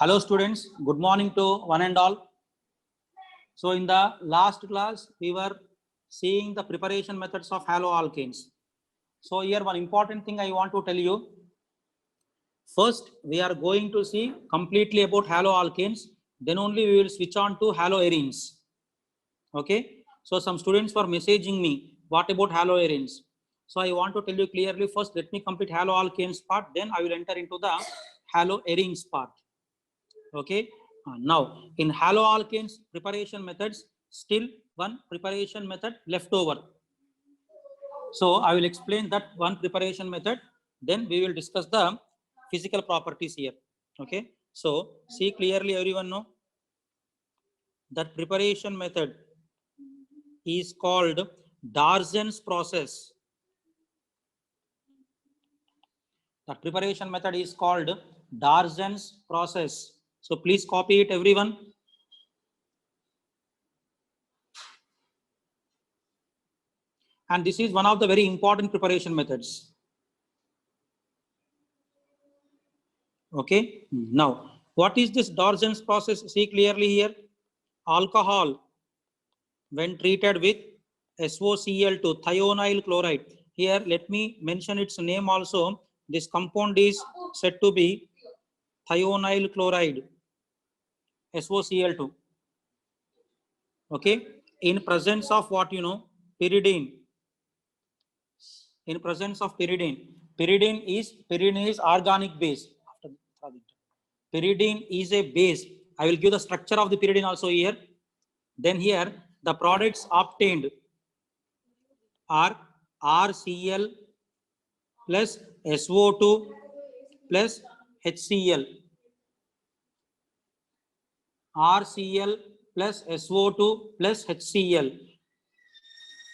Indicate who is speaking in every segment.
Speaker 1: Hello students, good morning to one and all. So in the last class, we were seeing the preparation methods of haloalkanes. So here one important thing I want to tell you. First, we are going to see completely about haloalkanes. Then only we will switch on to haloarenes. Okay. So some students were messaging me, what about haloarenes? So I want to tell you clearly, first let me complete haloalkanes part, then I will enter into the haloarenes part. Okay. Now in haloalkanes preparation methods, still one preparation method left over. So I will explain that one preparation method, then we will discuss the physical properties here. Okay. So see clearly, everyone know that preparation method is called Darzen's process. The preparation method is called Darzen's process. So please copy it, everyone. And this is one of the very important preparation methods. Okay. Now, what is this Darzen's process? See clearly here. Alcohol, when treated with SOCl2, thionyl chloride. Here, let me mention its name also. This compound is said to be thionyl chloride, SOCl2. Okay. In presence of what you know, pyridine. In presence of pyridine. Pyridine is organic base. Pyridine is a base. I will give the structure of the pyridine also here. Then here the products obtained are RCl plus SO2 plus HCl. RCl plus SO2 plus HCl.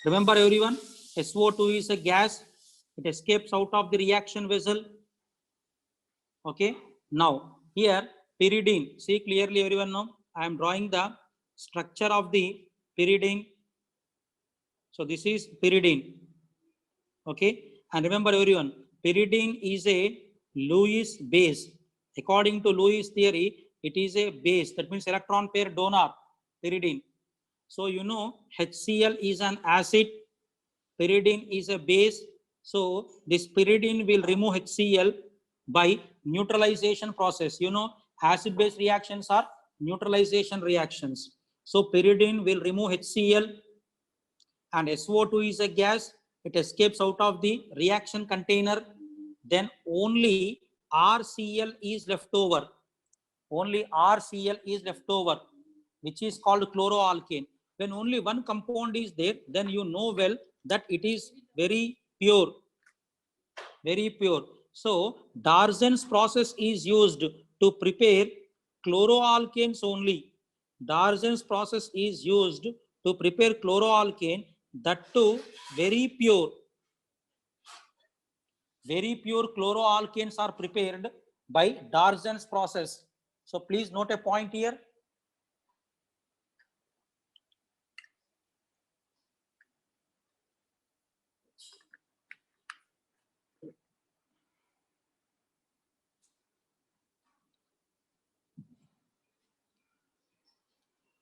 Speaker 1: Remember everyone, SO2 is a gas. It escapes out of the reaction vessel. Okay. Now here pyridine. See clearly everyone now. I am drawing the structure of the pyridine. So this is pyridine. Okay. And remember everyone, pyridine is a Lewis base. According to Lewis theory, it is a base. That means electron pair donor, pyridine. So you know HCl is an acid, pyridine is a base. So this pyridine will remove HCl by neutralization process. You know, acid-base reactions are neutralization reactions. So pyridine will remove HCl, and SO2 is a gas. It escapes out of the reaction container. Then only RCl is left over. Only RCl is left over, which is called chloroalkane. When only one compound is there, then you know well that it is very pure. Very pure. So Darzen's process is used to prepare chloroalkanes only. Darzen's process is used to prepare chloroalkane, that too very pure. Very pure chloroalkanes are prepared by Darzen's process. So please note a point here.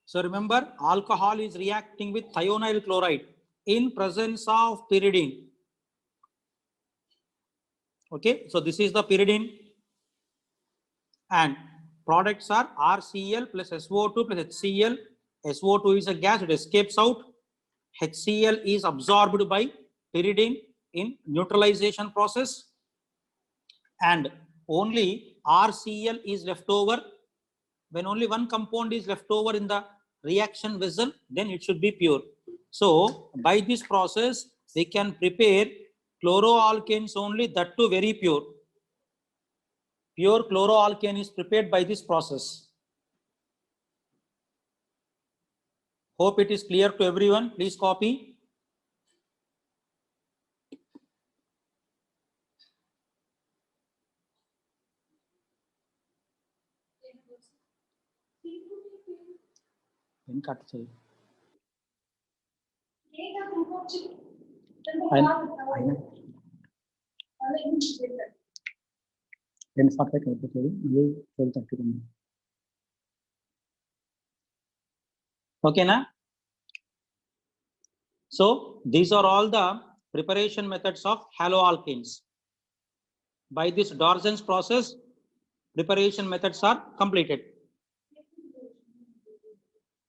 Speaker 1: So remember, alcohol is reacting with thionyl chloride in presence of pyridine. Okay, so this is the pyridine, and products are RCl plus SO2 plus HCl. SO2 is a gas, it escapes out. HCl is absorbed by pyridine in neutralization process, and only RCl is left over. When only one compound is left over in the reaction vessel, then it should be pure. So by this process, we can prepare chloroalkanes only, that too very pure. Pure chloroalkane is prepared by this process. Hope it is clear to everyone. Please copy. Okay, na? So these are all the preparation methods of haloalkanes. By this Darzin's process, preparation methods are completed.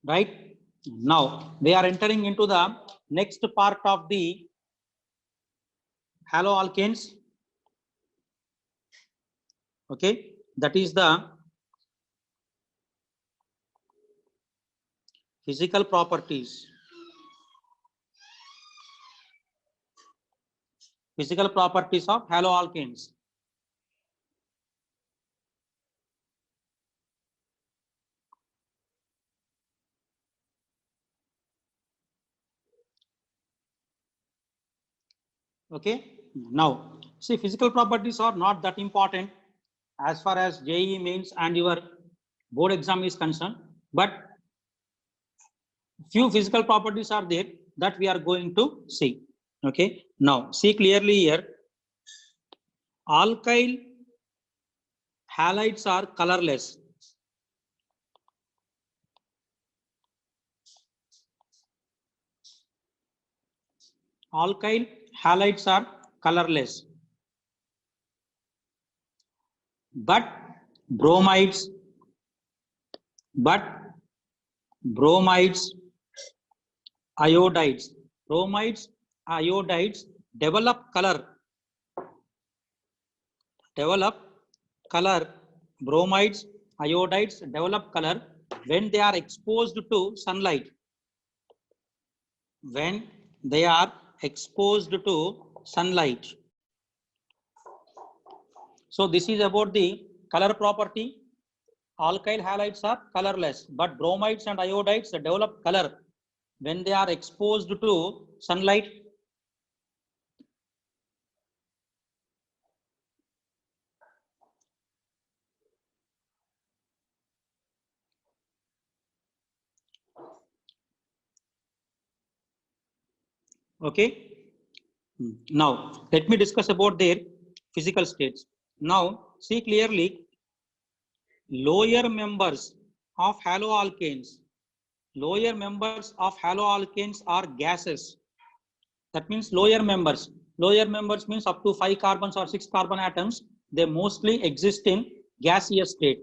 Speaker 1: Right? Now we are entering into the next part of the haloalkanes. Okay, that is the physical properties. Physical properties of haloalkanes. Okay, now see, physical properties are not that important as far as JEE mains and your board exam is concerned, but few physical properties are there that we are going to see. Okay, now see clearly here, alkyl halides are colorless. Alkyl halides are colorless, but bromides, iodides, iodides develop color, bromides, iodides develop color when they are exposed to sunlight. When they are exposed to sunlight. So this is about the color property. Alkyl halides are colorless, but bromides and iodides develop color when they are exposed to sunlight. Okay. Now let me discuss about their physical states. Now see clearly, lower members of haloalkanes are gases. That means lower members means up to 5 carbons or 6 carbon atoms, they mostly exist in gaseous state.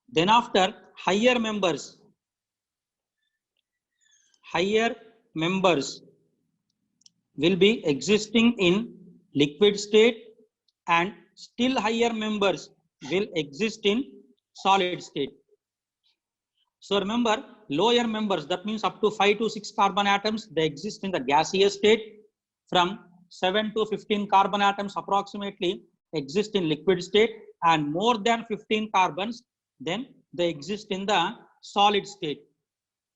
Speaker 1: Then after, higher members will be existing in liquid state, and still higher members will exist in solid state. So remember, lower members, that means up to 5 to 6 carbon atoms, they exist in the gaseous state. From 7 to 15 carbon atoms approximately exist in liquid state, and more than 15 carbons, then they exist in the solid state.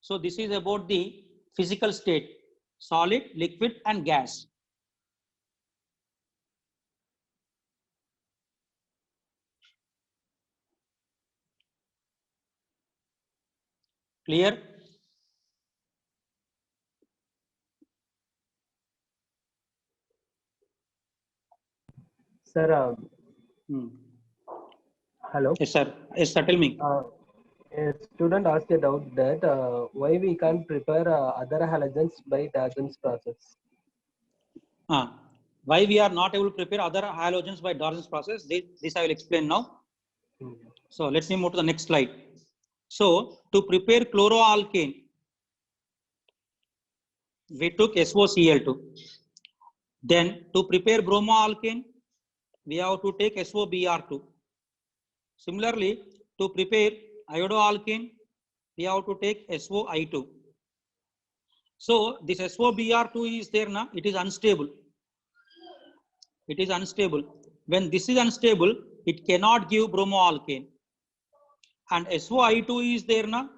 Speaker 1: So this is about the physical state: solid, liquid, and gas. Clear?
Speaker 2: Sir, hello.
Speaker 1: Yes, sir. Yes, sir. Tell me.
Speaker 2: A student asked a doubt that why we can't prepare other halogens by Darzin's process.
Speaker 1: Why we are not able to prepare other halogens by Darzin's process? This I will explain now. So let me move to the next slide. So to prepare chloroalkane, we took SOCl2. Then to prepare bromoalkane, we have to take SOBr2. Similarly, to prepare iodoalkane, we have to take SOI2. So this SOBr2 is there now, it is unstable. It is unstable. When this is unstable, it cannot give bromoalkane. And SOI2 is there now.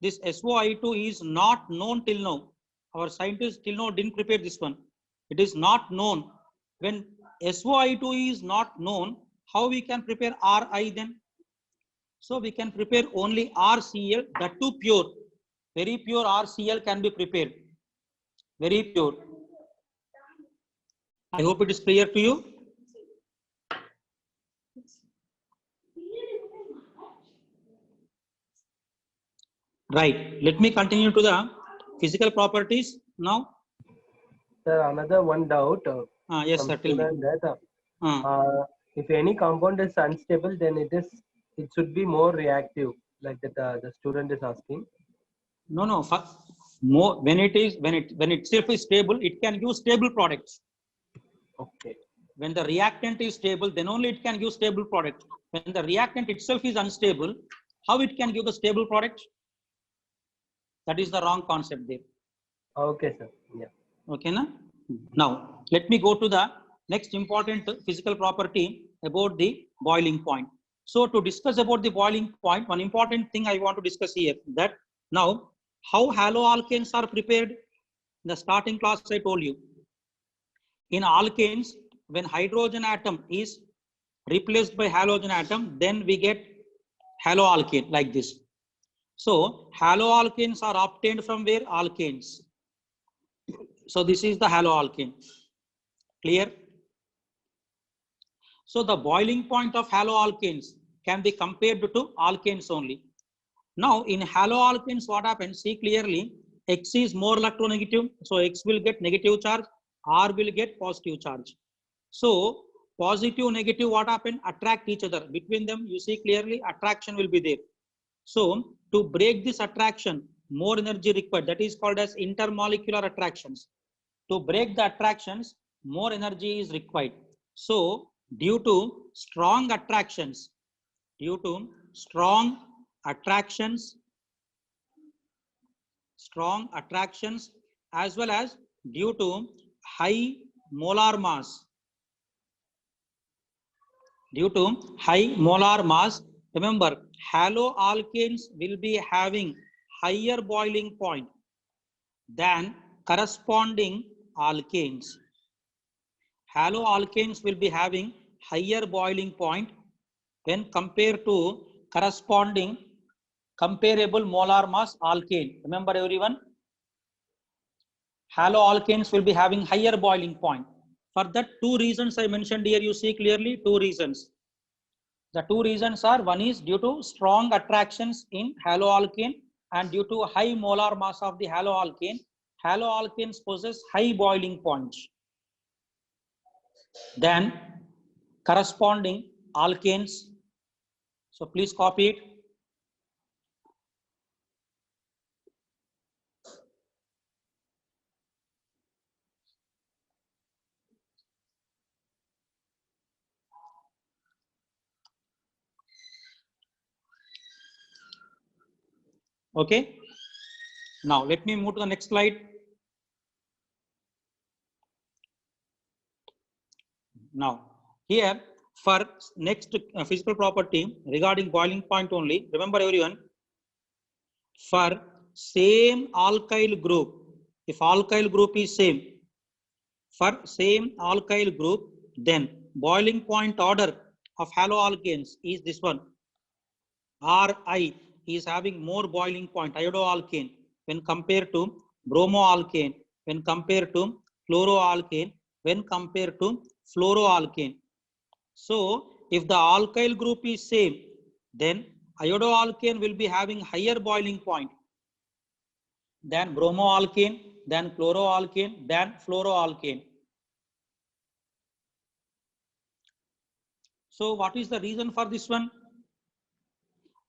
Speaker 1: This SOI2 is not known till now. Our scientists till now didn't prepare this one. It is not known. When SOI2 is not known, how we can prepare Ri then? So we can prepare only RCl, that too pure. Very pure RCl can be prepared. Very pure. I hope it is clear to you. Right. Let me continue to the physical properties now.
Speaker 2: Sir, another one doubt
Speaker 1: Yes,
Speaker 2: from
Speaker 1: sir. Tell me.
Speaker 2: student that
Speaker 1: Uh,
Speaker 2: if any compound is unstable, then it should be more reactive, like that the student is asking.
Speaker 1: no, no. More when when itself is stable, it can use stable products.
Speaker 2: Okay.
Speaker 1: When the reactant is stable, then only it can give stable product. When the reactant itself is unstable, how it can give the stable product? That is the wrong concept there.
Speaker 2: Okay, sir. Yeah.
Speaker 1: Okay, na? Now, let me go to the next important physical property about the boiling point. So, to discuss about the boiling point, one important thing I want to discuss here that now how haloalkanes are prepared. In the starting class, I told you. In alkanes, when hydrogen atom is replaced by halogen atom, then we get haloalkane like this. So, haloalkanes are obtained from where? Alkanes. So, this is the haloalkane. Clear? So, the boiling point of haloalkanes can be compared to alkanes only. Now, in haloalkanes, what happens? See clearly, X is more electronegative. So, X will get negative charge, R will get positive charge. So, positive, negative, what happened? Attract each other. Between them, you see clearly, attraction will be there. So, to break this attraction, more energy required. That is called as intermolecular attractions. To break the attractions, more energy is required. So, due to strong attractions, strong attractions as well as due to high molar mass, remember haloalkanes will be having higher boiling point than corresponding alkanes. Haloalkanes will be having higher boiling point when compared to corresponding comparable molar mass alkane. Remember everyone, haloalkanes will be having higher boiling point. For that, two reasons I mentioned here, you see clearly two reasons. The two reasons are, one is due to strong attractions in haloalkane and due to high molar mass of the haloalkane. Haloalkanes possess high boiling points than corresponding alkanes. So please copy it. Okay. Now let me move to the next slide. Now here for next physical property regarding boiling point only, remember everyone, for same alkyl group, if alkyl group is same, for same alkyl group, then boiling point order of haloalkanes is this one. Ri is having more boiling point, iodoalkane, when compared to bromoalkane, when compared to chloroalkane, when compared to fluoroalkane. So, if the alkyl group is same, then iodoalkane will be having higher boiling point than bromoalkane, than chloroalkane, than fluoroalkane. So, what is the reason for this one?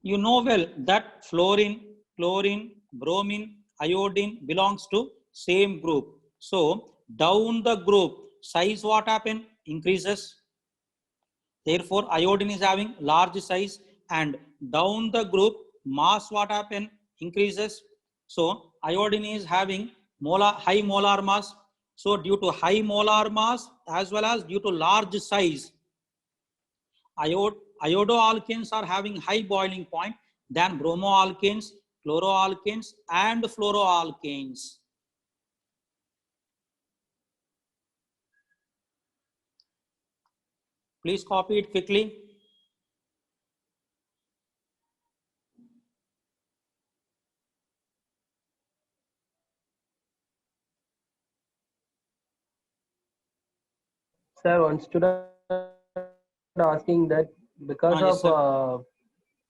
Speaker 1: You know well that fluorine, chlorine, bromine, iodine belongs to same group. So, down the group, size what happen? Increases. Therefore, iodine is having large size, and down the group, mass what happen? Increases. So, iodine is having high molar mass. So, due to high molar mass as well as due to large size, iodoalkanes are having high boiling point than bromoalkanes, chloroalkanes, and fluoroalkanes. Please copy it quickly.
Speaker 2: Sir, one student asking that because
Speaker 1: Yes,
Speaker 2: of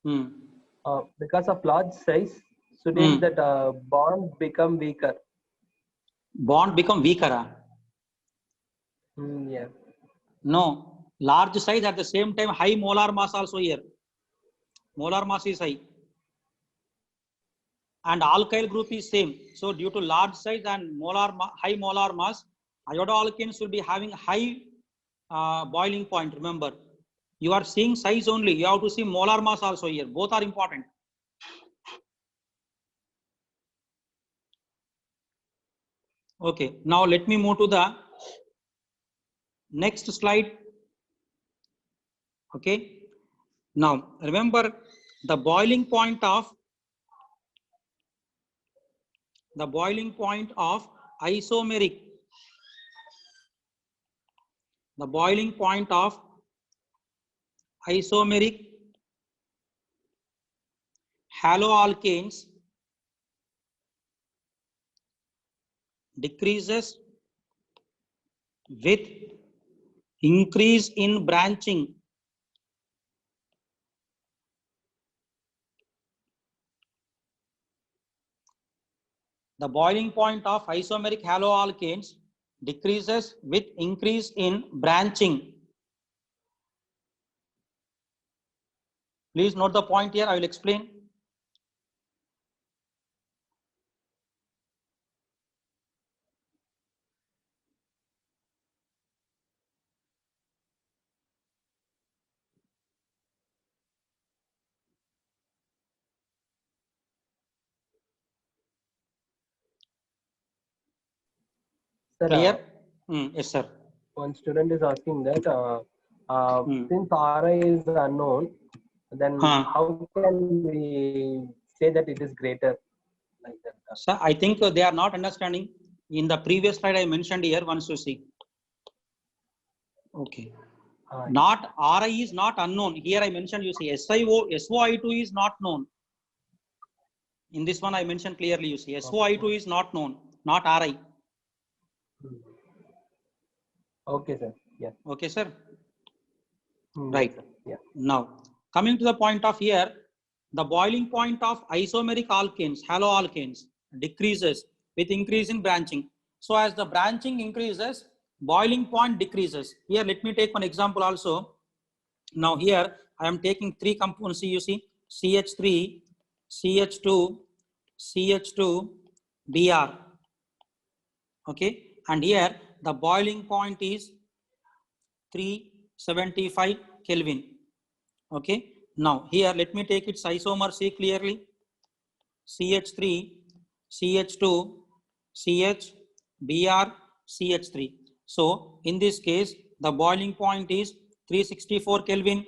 Speaker 1: sir.
Speaker 2: because of large size, Student, that bond become weaker.
Speaker 1: Bond become weaker.
Speaker 2: Yeah.
Speaker 1: No, large size at the same time high molar mass also here. Molar mass is high. And alkyl group is same. So due to large size and high molar mass, iodoalkanes will be having high boiling point. Remember, you are seeing size only. You have to see molar mass also here. Both are important. Okay, now let me move to the next slide. Okay, now remember the boiling point of isomeric. The boiling point of isomeric haloalkanes decreases with increase in branching. The boiling point of isomeric haloalkanes decreases with increase in branching. Please note the point here. I will explain.
Speaker 2: Sir,
Speaker 1: Clear? Yes, sir.
Speaker 2: one student is asking that
Speaker 1: Hmm.
Speaker 2: since RI is unknown, then how can we say that it is greater? Like that.
Speaker 1: So I think they are not understanding. In the previous slide, I mentioned here once you see. Okay. Not RI is not unknown. Here I mentioned, you see, SOI2 is not known. In this one I mentioned clearly, you see, SOI2 is not known, not RI.
Speaker 2: Okay, sir. Yeah.
Speaker 1: Okay, sir.
Speaker 2: Yes,
Speaker 1: Right.
Speaker 2: sir. Yeah.
Speaker 1: Now, coming to the point of here, the boiling point of isomeric alkanes, haloalkanes, decreases with increase in branching. So as the branching increases, boiling point decreases. Here, let me take one example also. Now here, I am taking three compounds, you see, CH3, CH2, CH2, Br. Okay. And here, the boiling point is 375 Kelvin. Okay. Now here let me take its isomer, see clearly. CH3, CH2, CH, Br, CH3. So in this case, the boiling point is 364 Kelvin.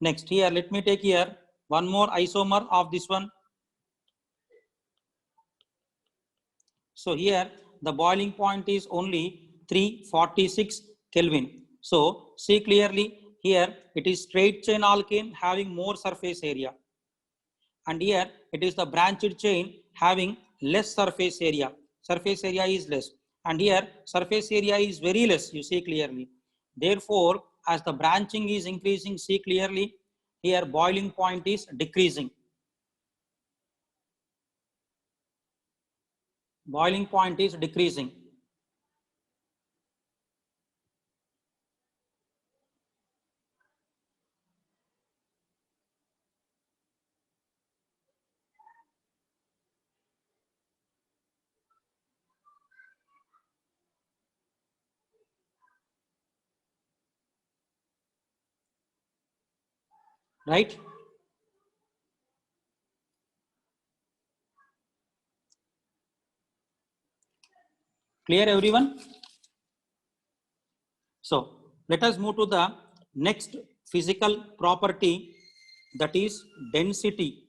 Speaker 1: Next here, let me take here one more isomer of this one. So here the boiling point is only 346 Kelvin. So see clearly here it is straight chain alkane having more surface area. And here it is the branched chain having less surface area. Surface area is less. And here surface area is very less, you see clearly. Therefore, as the branching is increasing, see clearly, here boiling point is decreasing. Boiling point is decreasing. Right? Clear everyone? So let us move to the next physical property, that is density.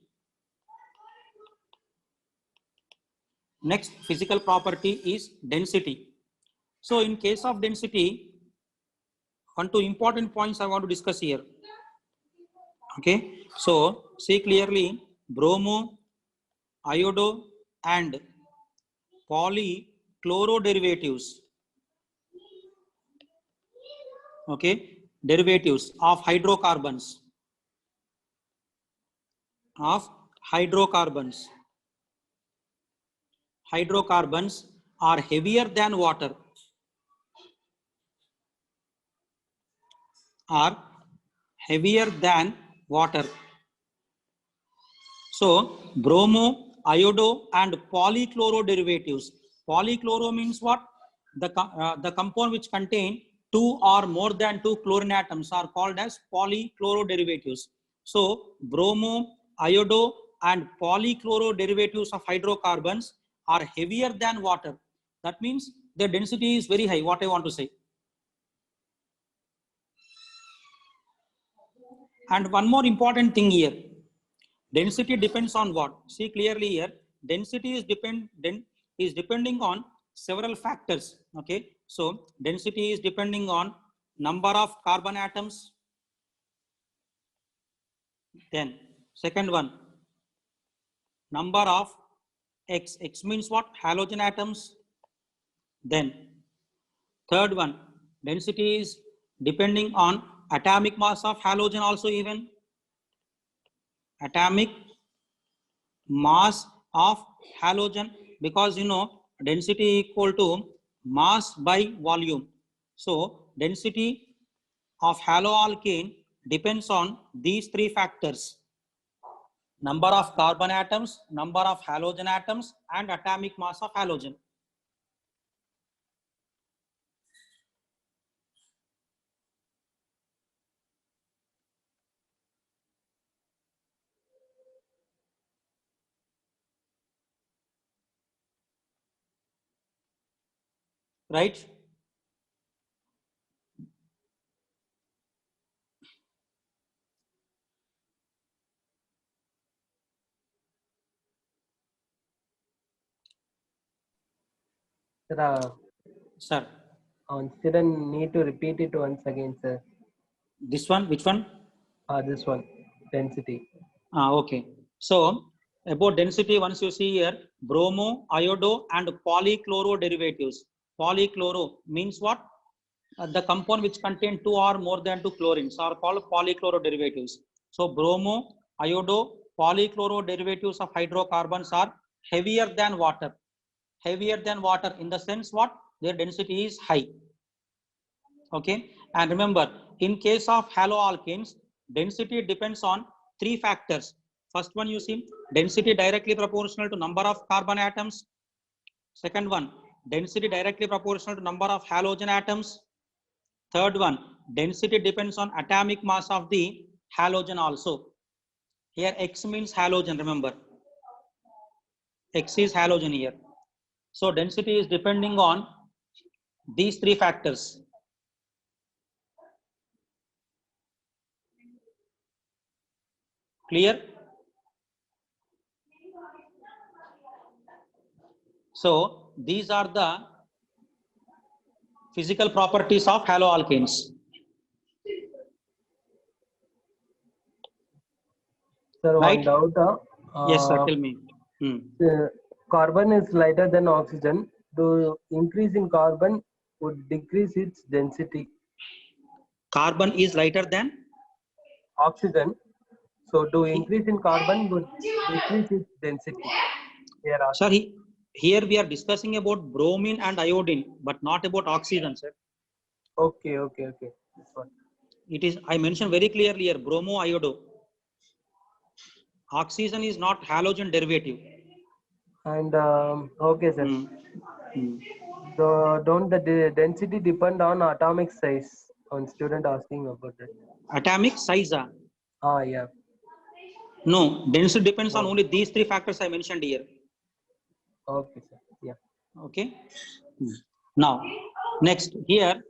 Speaker 1: Next physical property is density. So in case of density, one two important points I want to discuss here. Okay, so see clearly, bromo, iodo and polychloro derivatives. Okay, derivatives of hydrocarbons. hydrocarbons are heavier than water. Are heavier than water. So bromo, iodo, and polychloro derivatives. Polychloro means what? The compound which contain two or more than two chlorine atoms are called as polychloro derivatives. So bromo, iodo, and polychloro derivatives of hydrocarbons are heavier than water. That means their density is very high. What I want to say. And one more important thing here. Density depends on what? See clearly here. Density is depending on several factors. Okay. So density is depending on number of carbon atoms. Then second one, number of X. X means what? Halogen atoms. Then third one, density is depending on atomic mass of halogen also even. Atomic mass of halogen, because you know density equal to mass by volume. So density of haloalkane depends on these three factors: number of carbon atoms, number of halogen atoms, and atomic mass of halogen. Right?
Speaker 2: Sir,
Speaker 1: Sir,
Speaker 2: student need to repeat it once again, sir.
Speaker 1: this one, which one?
Speaker 2: This one, density.
Speaker 1: Okay. So about density, once you see here, bromo, iodo, and polychloro derivatives. Polychloro means what? The compound which contain two or more than two chlorines are called polychloro derivatives. So bromo, iodo, polychloro derivatives of hydrocarbons are heavier than water. Heavier than water in the sense what? Their density is high. Okay. And remember, in case of haloalkanes, density depends on three factors. First one, you see, density directly proportional to number of carbon atoms. Second one, density directly proportional to number of halogen atoms. Third one, density depends on atomic mass of the halogen also. Here X means halogen, remember. X is halogen here. So density is depending on these three factors. Clear? So these are the physical properties of haloalkanes.
Speaker 2: Sir,
Speaker 1: Right?
Speaker 2: one doubt.
Speaker 1: Yes, sir. Tell me.
Speaker 2: Carbon is lighter than oxygen. The increase in carbon would decrease its density.
Speaker 1: Carbon is lighter than
Speaker 2: Oxygen. So to increase in carbon would decrease its density. Here,
Speaker 1: sir. Here we are discussing about bromine and iodine, but not about oxygen, sir.
Speaker 2: Okay. This one.
Speaker 1: It is, I mentioned very clearly here, bromo, iodo. Oxygen is not halogen derivative.
Speaker 2: And okay, sir. Don't the density depend on atomic size? On student asking about that.
Speaker 1: Atomic size?
Speaker 2: Yeah.
Speaker 1: No, density depends on only these three factors I mentioned here.
Speaker 2: Okay, sir. Yeah.
Speaker 1: Okay. Now, next here,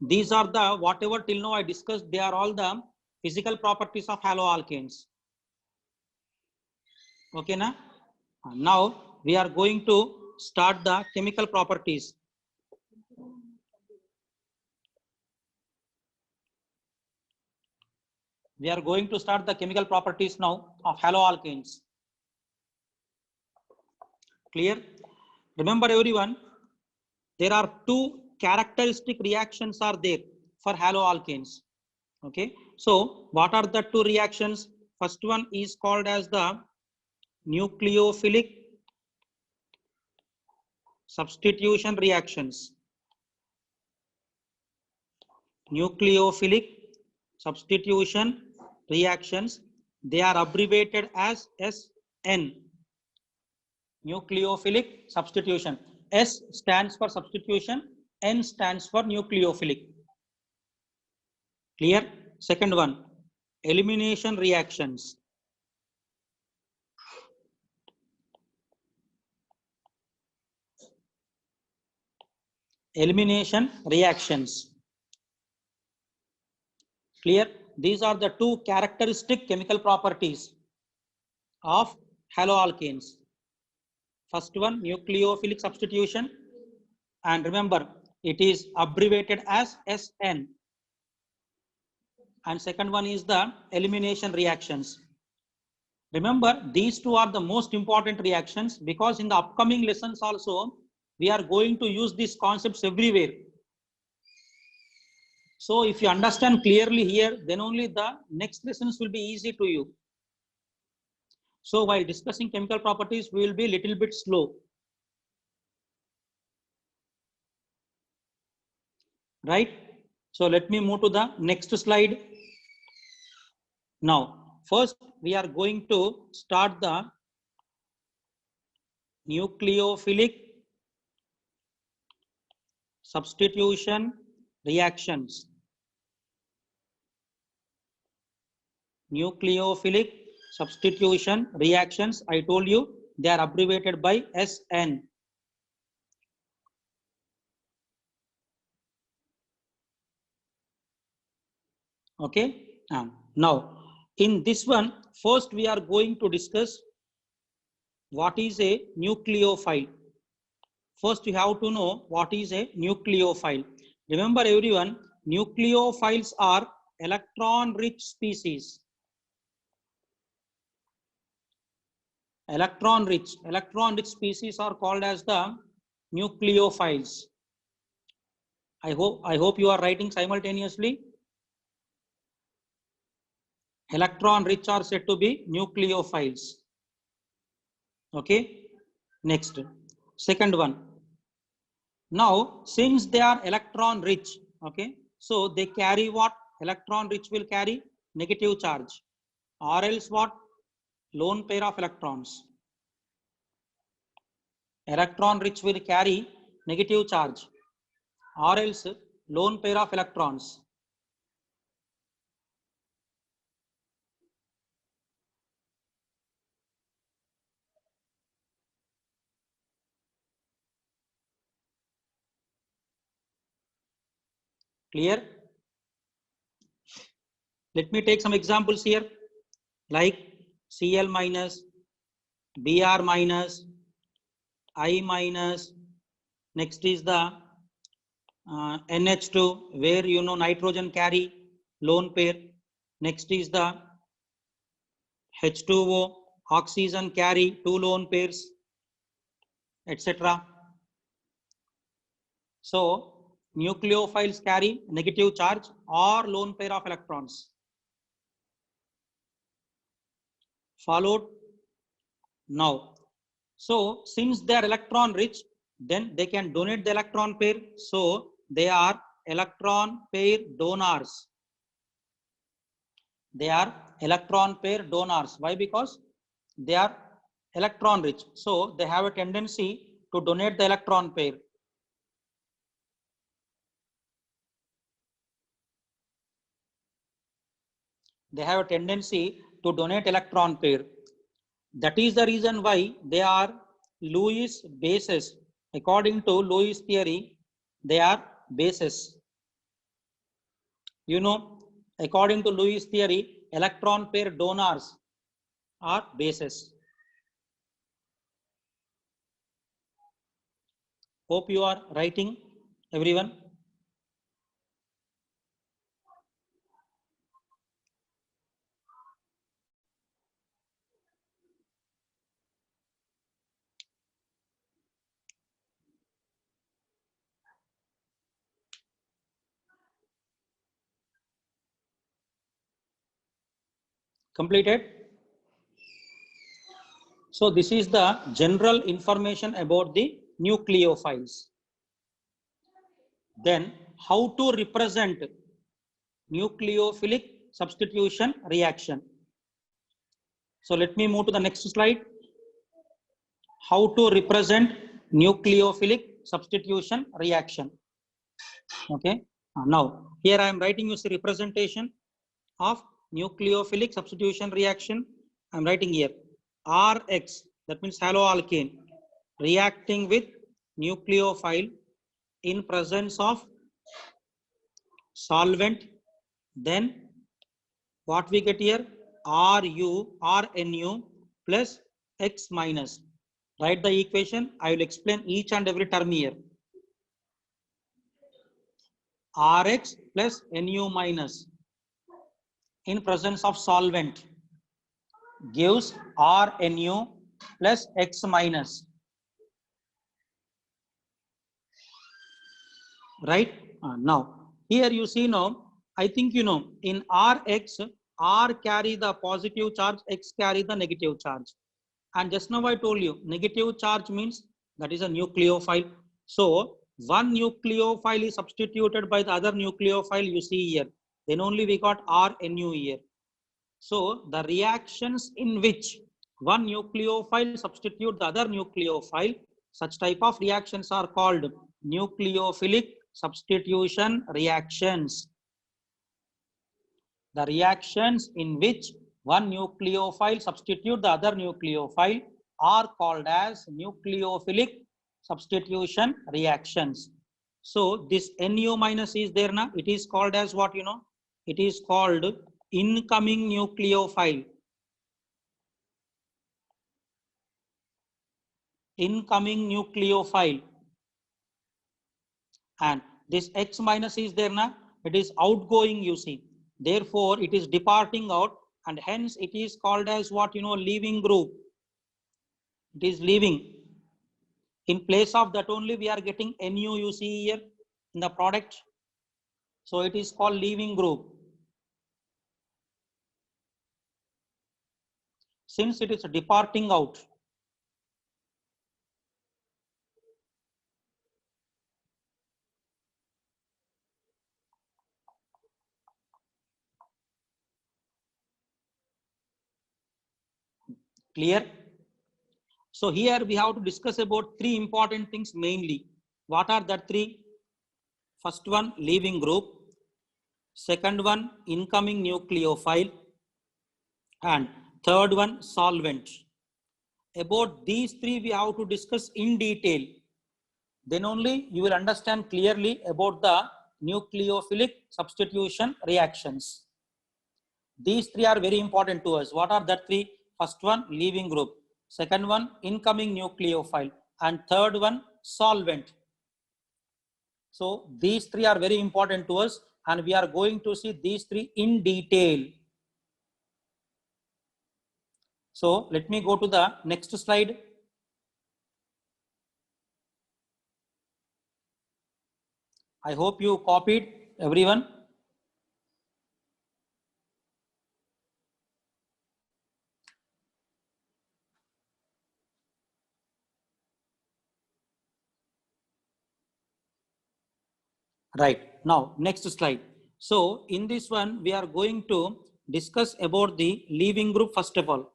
Speaker 1: these are the, whatever till now I discussed, they are all the physical properties of haloalkanes. Okay, na? Now we are going to start the chemical properties. We are going to start the chemical properties now of haloalkanes. Clear? Remember everyone, there are two characteristic reactions are there for haloalkanes. Okay. So what are the two reactions? First one is called as the nucleophilic substitution reactions. Nucleophilic substitution reactions, they are abbreviated as SN. Nucleophilic substitution. S stands for substitution, N stands for nucleophilic. Clear? Second one, elimination reactions. Elimination reactions. Clear? These are the two characteristic chemical properties of haloalkanes. First one, nucleophilic substitution, and remember it is abbreviated as SN. And second one is the elimination reactions. Remember, these two are the most important reactions because in the upcoming lessons also we are going to use these concepts everywhere. So if you understand clearly here, then only the next lessons will be easy to you. So while discussing chemical properties, we will be a little bit slow. Right? So let me move to the next slide. Now, first we are going to start the nucleophilic substitution reactions. Nucleophilic substitution reactions, I told you they are abbreviated by SN. Okay. Now, in this one, first we are going to discuss what is a nucleophile. First, you have to know what is a nucleophile. Remember everyone, nucleophiles are electron-rich species. Electron-rich species are called as the nucleophiles. I hope you are writing simultaneously. Electron-rich are said to be nucleophiles. Okay. Next, second one. Now, since they are electron-rich, okay, so they carry what? Electron-rich will carry negative charge, or else what? Lone pair of electrons. Electron-rich will carry negative charge, or else lone pair of electrons. Clear? Let me take some examples here, like Cl minus, Br minus, I minus. Next is the NH2, where you know nitrogen carry lone pair. Next is the H2O, oxygen carry two lone pairs, etc. So nucleophiles carry negative charge or lone pair of electrons. Followed? Now, so since they are electron rich, then they can donate the electron pair. So they are electron pair donors. They are electron pair donors. Why? Because they are electron rich. So they have a tendency to donate the electron pair. They have a tendency to donate electron pair. That is the reason why they are Lewis bases. According to Lewis theory, they are bases. You know, according to Lewis theory, electron pair donors are bases. Hope you are writing, everyone. Completed? So this is the general information about the nucleophiles. Then how to represent nucleophilic substitution reaction? So let me move to the next slide. How to represent nucleophilic substitution reaction. Okay. Now here I am writing you the representation of nucleophilic substitution reaction. I am writing here Rx, that means haloalkane, reacting with nucleophile in presence of solvent. Then what we get here, RNU plus X minus. Write the equation. I will explain each and every term here. Rx plus Nu minus in presence of solvent gives RNU plus X minus. Right? Now, here you see now, I think you know, in Rx, R carry the positive charge, X carry the negative charge. And just now I told you, negative charge means that is a nucleophile. So, one nucleophile is substituted by the other nucleophile you see here. Then only we got RNU here. So, the reactions in which one nucleophile substitute the other nucleophile, such type of reactions are called nucleophilic substitution reactions. The reactions in which one nucleophile substitute the other nucleophile are called as nucleophilic substitution reactions. So this Nu minus is there now. It is called as what you know? It is called incoming nucleophile. Incoming nucleophile. And this X minus is there now. It is outgoing, you see. Therefore, it is departing out, and hence it is called as what you know, leaving group. It is leaving. In place of that only we are getting Nu, you see here in the product. So it is called leaving group. Since it is departing out. Clear? So here we have to discuss about three important things mainly. What are the three? First one, leaving group. Second one, incoming nucleophile. And third one, solvent. About these three we have to discuss in detail. Then only you will understand clearly about the nucleophilic substitution reactions. These three are very important to us. What are the three? First one, leaving group. Second one, incoming nucleophile. And third one, solvent. So these three are very important to us, and we are going to see these three in detail. So let me go to the next slide. I hope you copied, everyone. Right. Now, next slide. So in this one, we are going to discuss about the leaving group first of all.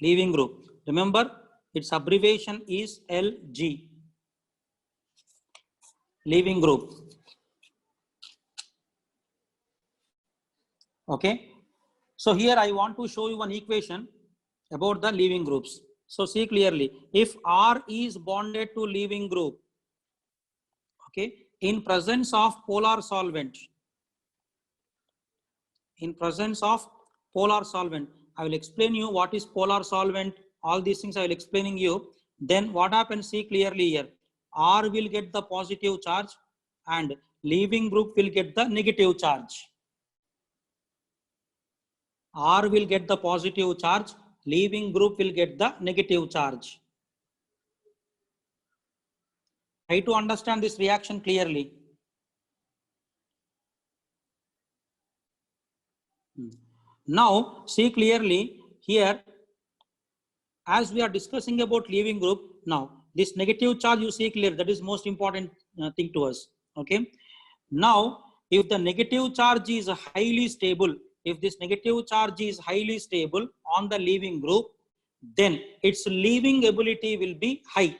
Speaker 1: Leaving group. Remember, its abbreviation is LG. Leaving group. Okay. So here I want to show you one equation about the leaving groups. So see clearly, if R is bonded to leaving group, okay, in presence of polar solvent, in presence of polar solvent, I will explain you what is polar solvent. All these things I will explaining you. Then what happens, see clearly here, R will get the positive charge and leaving group will get the negative charge. R will get the positive charge, leaving group will get the negative charge. Try to understand this reaction clearly. Now, see clearly here, as we are discussing about leaving group, now this negative charge you see clear, that is most important thing to us. Okay. Now, if the negative charge is highly stable, if this negative charge is highly stable on the leaving group, then its leaving ability will be high.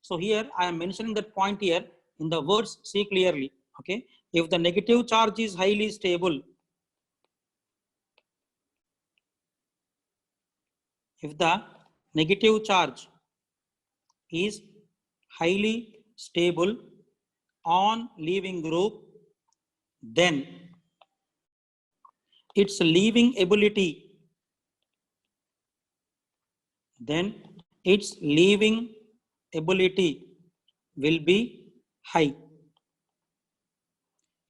Speaker 1: So here I am mentioning that point here in the words, see clearly. Okay. If the negative charge is highly stable, if the negative charge is highly stable on leaving group, then its leaving ability, will be high.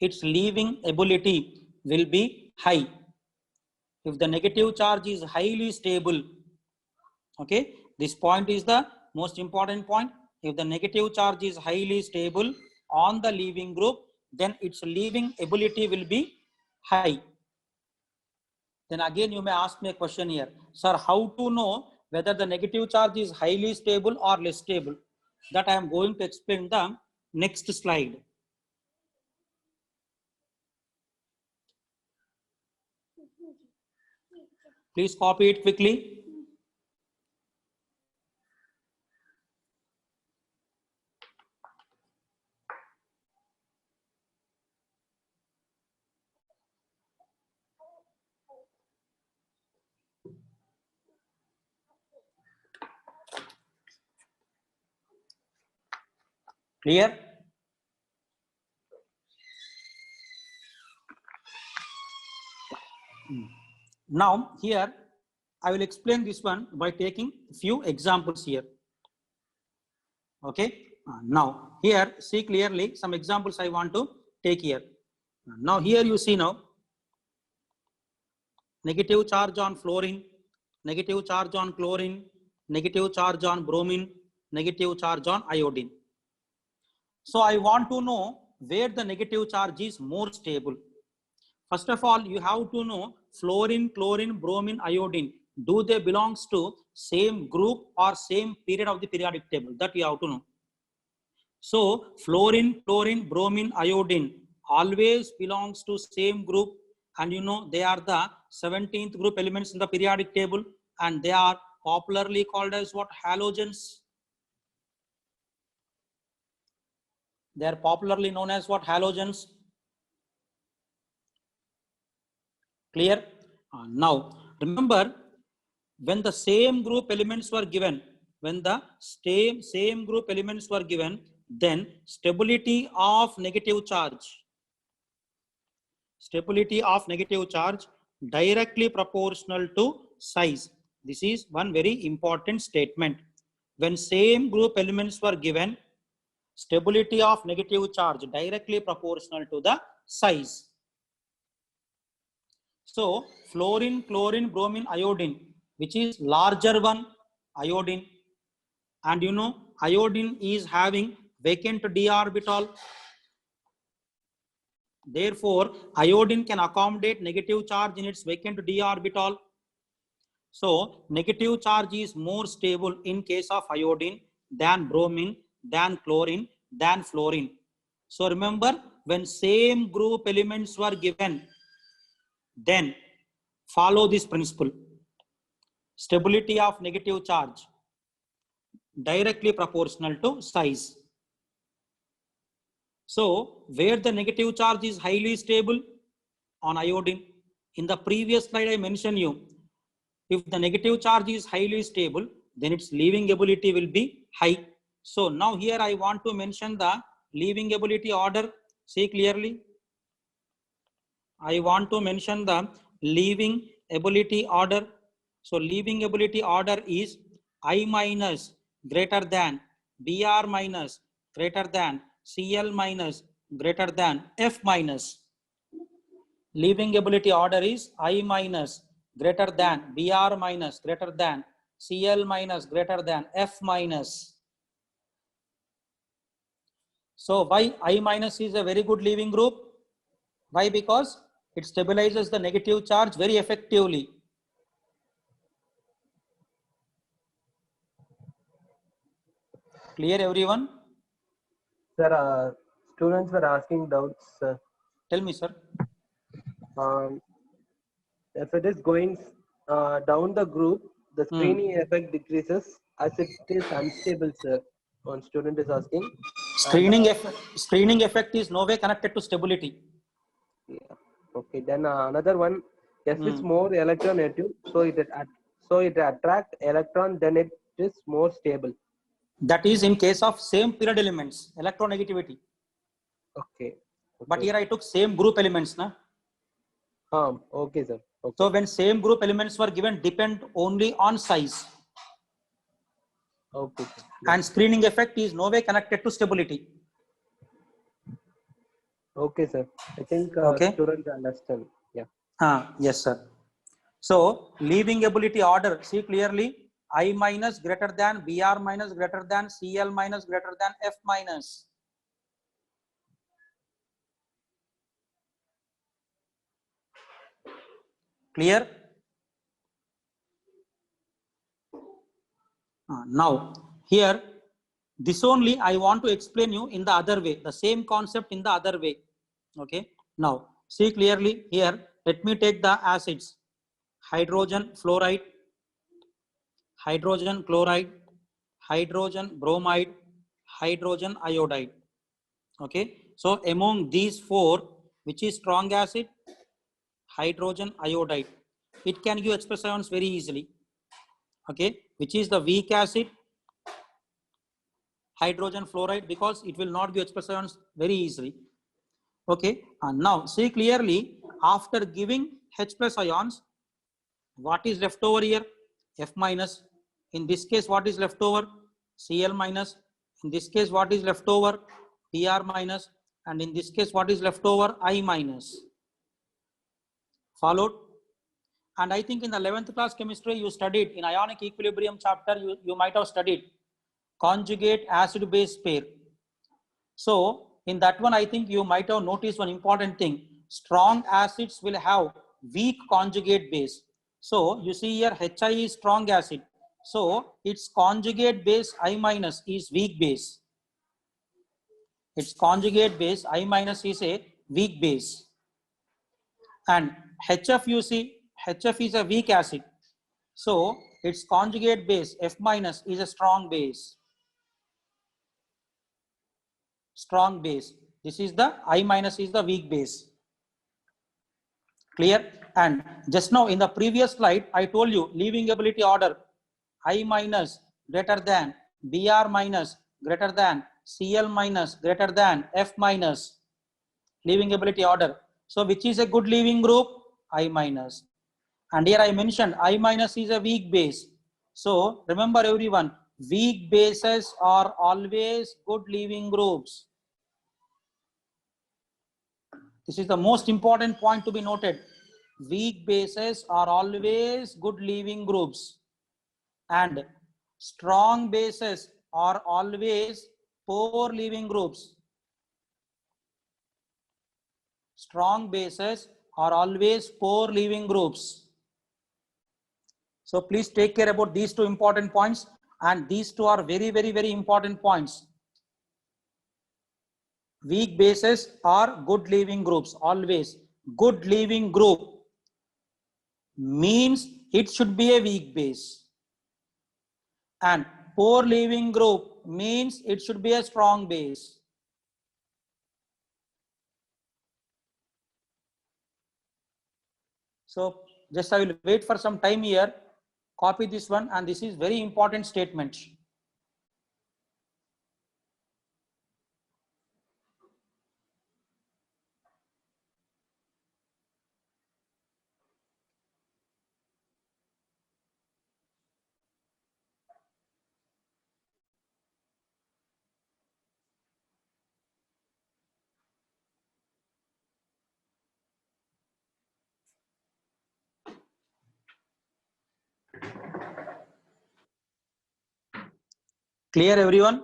Speaker 1: Its leaving ability will be high. If the negative charge is highly stable, okay, this point is the most important point. If the negative charge is highly stable on the leaving group, then its leaving ability will be high. Then again you may ask me a question here, sir, how to know whether the negative charge is highly stable or less stable? That I am going to explain in the next slide. Please copy it quickly. Clear? Now here I will explain this one by taking few examples here. Okay. Now here see clearly some examples I want to take here. Now here you see now negative charge on fluorine, negative charge on chlorine, negative charge on bromine, negative charge on iodine. So I want to know where the negative charge is more stable. First of all, you have to know fluorine, chlorine, bromine, iodine. Do they belongs to same group or same period of the periodic table? That you have to know. So fluorine, chlorine, bromine, iodine always belongs to same group, and you know they are the 17th group elements in the periodic table, and they are popularly called as what? Halogens. They are popularly known as what? Halogens. Clear? Now remember, when the same group elements were given, when the same group elements were given, then stability of negative charge directly proportional to size. This is one very important statement. When same group elements were given, stability of negative charge directly proportional to the size. So fluorine, chlorine, bromine, iodine, which is larger one, iodine, and you know iodine is having vacant d orbital. Therefore iodine can accommodate negative charge in its vacant d orbital. So negative charge is more stable in case of iodine than bromine, than chlorine, than fluorine. So remember, when same group elements were given, then follow this principle. Stability of negative charge directly proportional to size. So where the negative charge is highly stable? On iodine. In the previous slide I mentioned you, if the negative charge is highly stable, then its leaving ability will be high. So now here I want to mention the leaving ability order. See clearly. I want to mention the leaving ability order. So leaving ability order is I minus greater than Br minus greater than Cl minus greater than F minus. Leaving ability order is I minus greater than Br minus greater than Cl minus greater than F minus. So why I minus is a very good leaving group? Why? Because it stabilizes the negative charge very effectively. Clear everyone?
Speaker 2: Sir, students were asking doubts, sir.
Speaker 1: Tell me, sir.
Speaker 2: If it is going down the group, the screening effect decreases as it is unstable, sir. One student is asking.
Speaker 1: Screening effect is no way connected to stability.
Speaker 2: Yeah. Okay. Then another one. S is more electronegative, so it attracts electron. Then it is more stable.
Speaker 1: That is in case of same period elements, electronegativity.
Speaker 2: Okay.
Speaker 1: But here I took same group elements, na?
Speaker 2: Okay, sir. Okay.
Speaker 1: So when same group elements were given, depend only on size.
Speaker 2: Okay. Sir.
Speaker 1: And screening effect is no way connected to stability.
Speaker 2: Okay, sir. I think students understand. Yeah.
Speaker 1: Yes, sir. So leaving ability order, see clearly, I minus greater than, Br minus greater than, Cl minus greater than, F minus. Clear? Now, here, this only I want to explain you in the other way, the same concept in the other way. Okay. Now, see clearly here, let me take the acids. Hydrogen fluoride, hydrogen chloride, hydrogen bromide, hydrogen iodide. Okay. So, among these four, which is strong acid? Hydrogen iodide. It can give express ions very easily. Okay. Which is the weak acid? Hydrogen fluoride, because it will not give express ions very easily. Okay. And now see clearly, after giving H plus ions, what is left over here? F minus. In this case, what is left over? Cl minus. In this case, what is left over? Br minus. And in this case, what is left over? I minus. Followed? And I think in the 11th class chemistry, you studied in ionic equilibrium chapter, you might have studied conjugate acid base pair. So in that one, I think you might have noticed one important thing. Strong acids will have weak conjugate base. So you see here Hi is strong acid. So its conjugate base I minus is weak base. Its conjugate base I minus is a weak base. And HF, you see, HF is a weak acid. So its conjugate base F minus is a strong base. Strong base. This is the I minus is the weak base. Clear? And just now in the previous slide, I told you leaving ability order I minus greater than, Br minus greater than, Cl minus greater than, F minus. Leaving ability order. So which is a good leaving group? I minus. And here I mentioned I minus is a weak base. So remember everyone, weak bases are always good leaving groups. This is the most important point to be noted. Weak bases are always good leaving groups. And strong bases are always poor leaving groups. Strong bases are always poor leaving groups. So please take care about these two important points, and these two are very, very, very important points. Weak bases are good leaving groups, always. Good leaving group means it should be a weak base. And poor leaving group means it should be a strong base. So just I will wait for some time here, copy this one, and this is very important statement. Clear everyone?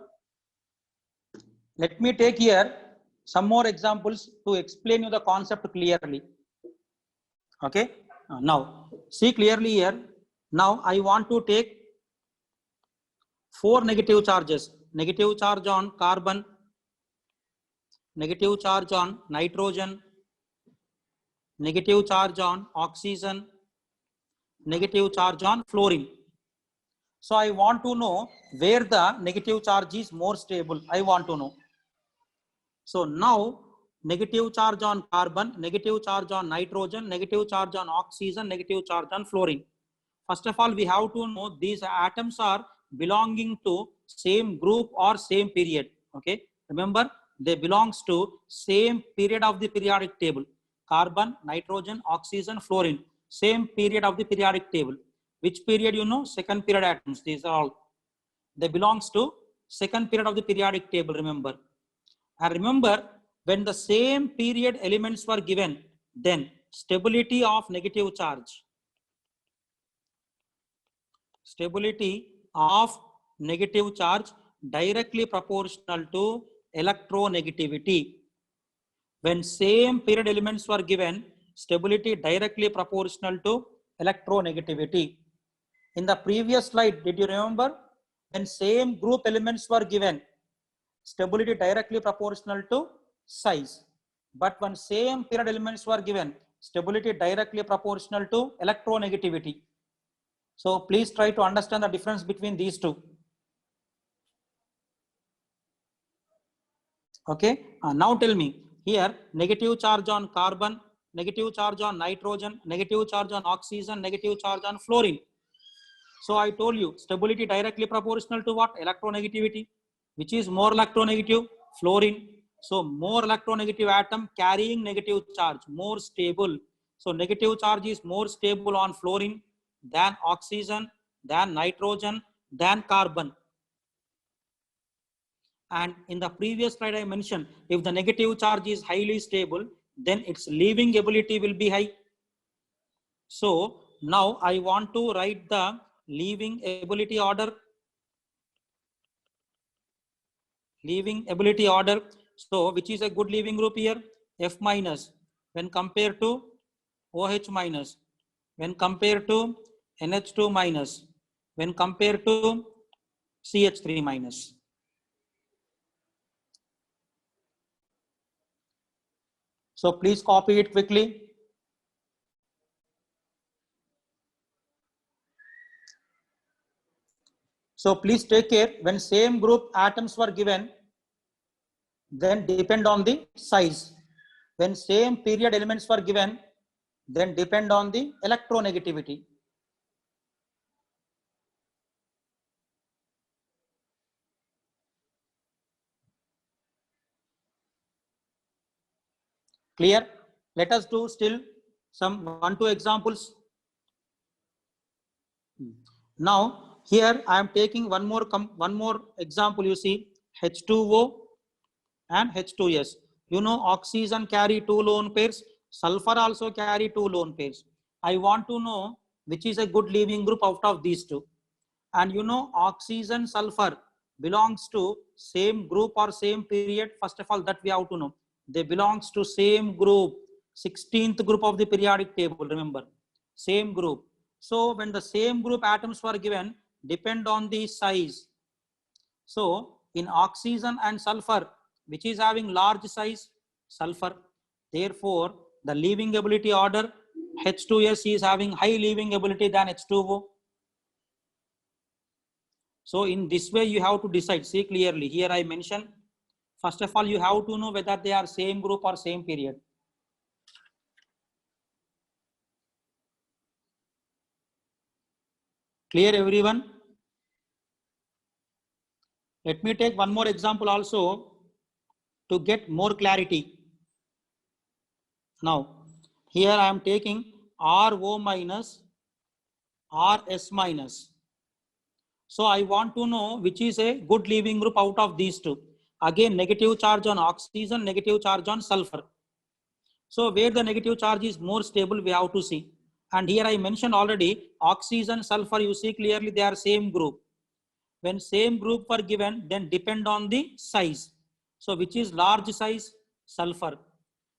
Speaker 1: Let me take here some more examples to explain you the concept clearly. Okay. Now see clearly here. Now I want to take 4 negative charges. negative charge on carbon, negative charge on nitrogen, negative charge on oxygen, negative charge on fluorine. So I want to know where the negative charge is more stable. I want to know. So now negative charge on carbon, negative charge on nitrogen, negative charge on oxygen, negative charge on fluorine. First of all, we have to know these atoms are belonging to same group or same period. Okay, remember they belongs to same period of the periodic table. Carbon, nitrogen, oxygen, fluorine, same period of the periodic table. Which period you know? Second period atoms. These are all. They belongs to second period of the periodic table. Remember. And remember, when the same period elements were given, then stability of negative charge. Stability of negative charge directly proportional to electronegativity. When same period elements were given, stability directly proportional to electronegativity. In the previous slide, did you remember? When same group elements were given, stability directly proportional to size. But when same period elements were given, stability directly proportional to electronegativity. So please try to understand the difference between these two. Okay, now tell me here, negative charge on carbon, negative charge on nitrogen, negative charge on oxygen, negative charge on fluorine. So I told you stability directly proportional to what? Electronegativity. Which is more electronegative? Fluorine. So more electronegative atom carrying negative charge, more stable. So negative charge is more stable on fluorine than oxygen, than nitrogen, than carbon. And in the previous slide I mentioned, if the negative charge is highly stable, then its leaving ability will be high. So now I want to write the leaving ability order. Leaving ability order. So which is a good leaving group here? F minus when compared to OH minus, when compared to NH2 minus, when compared to CH3 minus. So please copy it quickly. So please take care, when same group atoms were given, then depend on the size. When same period elements were given, then depend on the electronegativity. Clear? Let us do still some 1-2 examples. Now here I am taking one more example. You see H2O and H2S. You know oxygen carry 2 lone pairs, sulfur also carry 2 lone pairs. I want to know which is a good leaving group out of these two. And you know oxygen sulfur belongs to same group or same period. First of all, that we have to know. They belongs to same group, 16th group of the periodic table. Remember, same group. So when the same group atoms were given, depend on the size. So in oxygen and sulfur, which is having large size? Sulfur. Therefore, the leaving ability order H2S is having high leaving ability than H2O. So in this way, you have to decide. See clearly here I mentioned, first of all, you have to know whether they are same group or same period. Clear everyone? Let me take one more example also to get more clarity. Now, here I am taking RO minus, RS minus. So I want to know which is a good leaving group out of these two. Again, negative charge on oxygen, negative charge on sulfur. So where the negative charge is more stable, we have to see. And here I mentioned already, oxygen, sulfur, you see clearly they are same group. When same group were given, then depend on the size. So which is large size? Sulfur.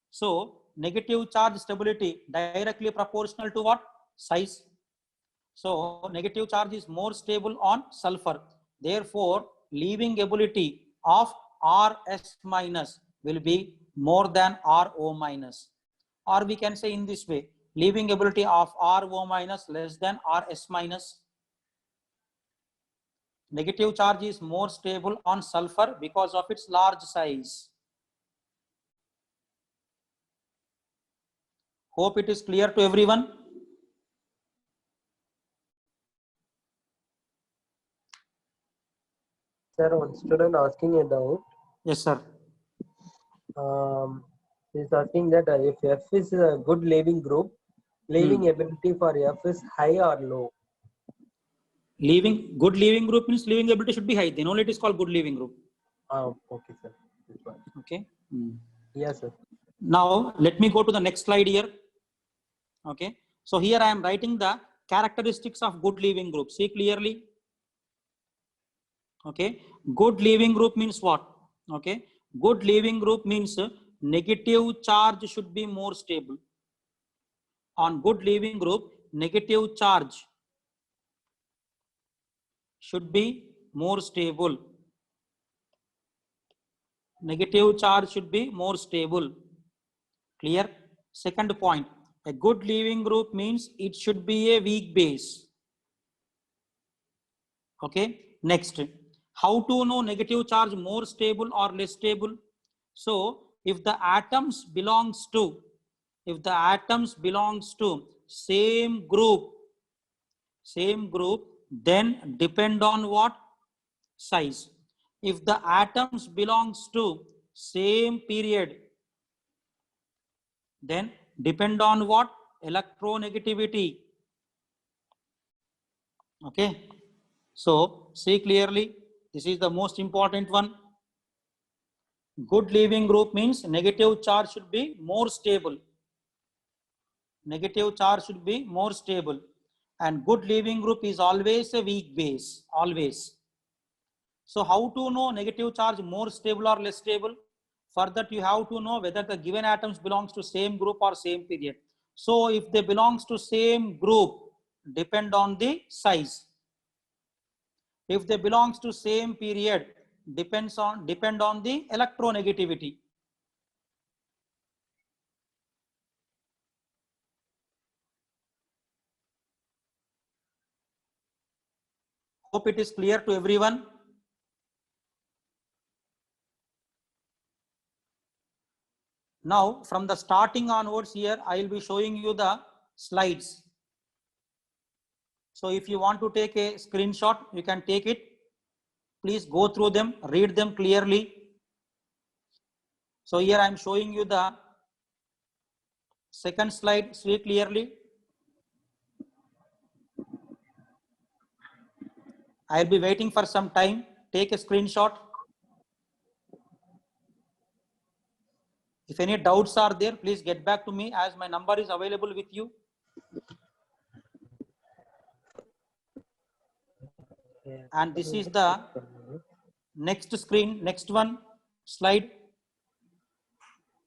Speaker 1: So negative charge stability directly proportional to what? Size. So negative charge is more stable on sulfur. Therefore, leaving ability of RS minus will be more than RO minus. Or we can say in this way, leaving ability of RO minus less than RS minus. Negative charge is more stable on sulfur because of its large size. Hope it is clear to everyone.
Speaker 2: Sir, one student asking a doubt.
Speaker 1: Yes, sir.
Speaker 2: He's asking that if F is a good leaving group, leaving ability for F is high or low?
Speaker 1: Good leaving group means leaving ability should be high. Then only it is called good leaving group.
Speaker 2: Okay, sir.
Speaker 1: Okay.
Speaker 2: Yes, sir.
Speaker 1: Now let me go to the next slide here. Okay. So here I am writing the characteristics of good leaving group. See clearly. Okay. Good leaving group means what? Okay. Good leaving group means negative charge should be more stable. On good leaving group, negative charge should be more stable. Negative charge should be more stable. Clear? Second point, a good leaving group means it should be a weak base. Okay. Next, how to know negative charge more stable or less stable? So if the atoms belongs to same group, then depend on what? Size. If the atoms belongs to same period, then depend on what? Electronegativity. Okay. So see clearly, this is the most important one. Good leaving group means negative charge should be more stable. Negative charge should be more stable. And good leaving group is always a weak base, always. So how to know negative charge more stable or less stable? For that you have to know whether the given atoms belongs to same group or same period. So if they belongs to same group, depend on the size. If they belongs to same period, depend on the electronegativity. Hope it is clear to everyone. Now from the starting onwards here, I will be showing you the slides. So if you want to take a screenshot, you can take it. Please go through them, read them clearly. So here I am showing you the second slide, see clearly. I will be waiting for some time. Take a screenshot. If any doubts are there, please get back to me as my number is available with you. And this is the next screen, next one slide,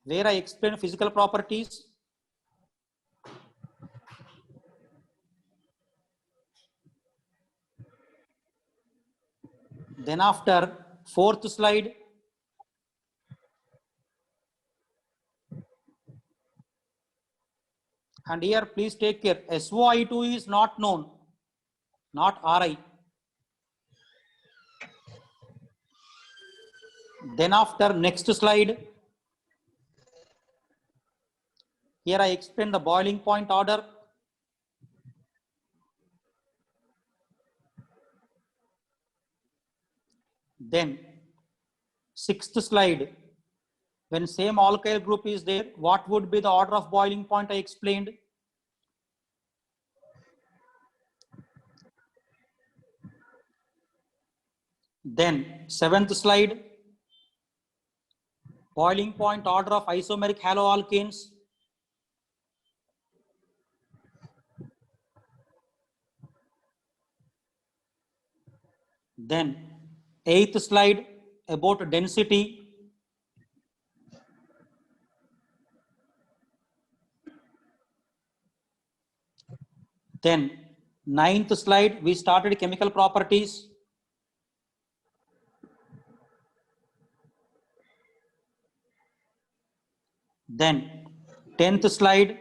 Speaker 1: where I explain physical properties. Then after, fourth slide. And here please take care, SOI2 is not known, not RI. Then after, next slide. Here I explain the boiling point order. Then sixth slide, when same alkyl group is there, what would be the order of boiling point? I explained. Then seventh slide, boiling point order of isomeric haloalkanes. Then eighth slide, about density. Then ninth slide, we started chemical properties. Then 10th slide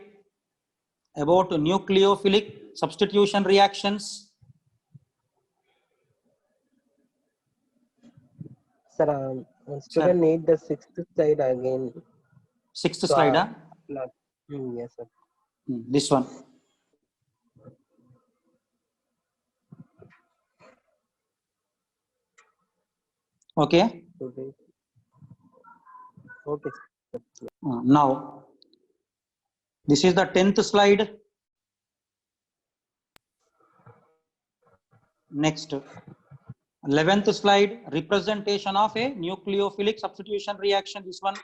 Speaker 1: about nucleophilic substitution reactions.
Speaker 2: Sir, student need the sixth slide again.
Speaker 1: 6th
Speaker 2: So,
Speaker 1: slide, huh?
Speaker 2: yes, sir.
Speaker 1: This one. Okay.
Speaker 2: Today. Okay.
Speaker 1: Now, this is the 10th slide. Next, 11th slide, representation of a nucleophilic substitution reaction. This one.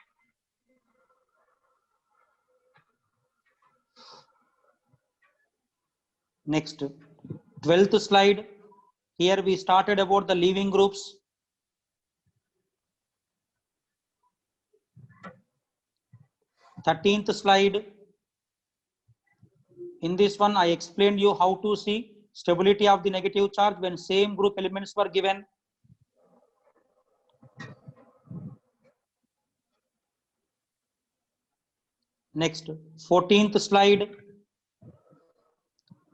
Speaker 1: Next, 12th slide. Here we started about the leaving groups. Thirteenth slide. In this one, I explained you how to see stability of the negative charge when same group elements were given. Next, 14th slide.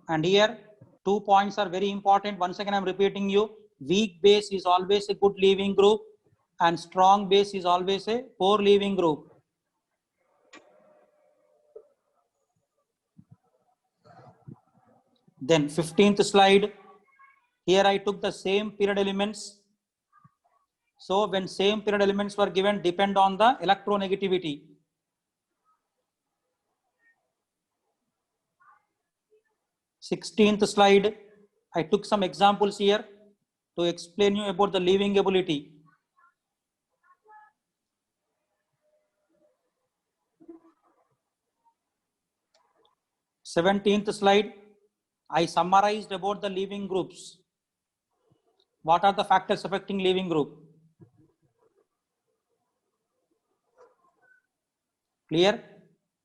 Speaker 1: And here, 2 points are very important. Once again, I'm repeating you. Weak base is always a good leaving group, and strong base is always a poor leaving group. Then 15th slide. Here I took the same period elements. So when same period elements were given, depend on the electronegativity. Sixteenth slide, I took some examples here to explain you about the leaving ability. Seventeenth slide, I summarized about the leaving groups. What are the factors affecting leaving group? Clear?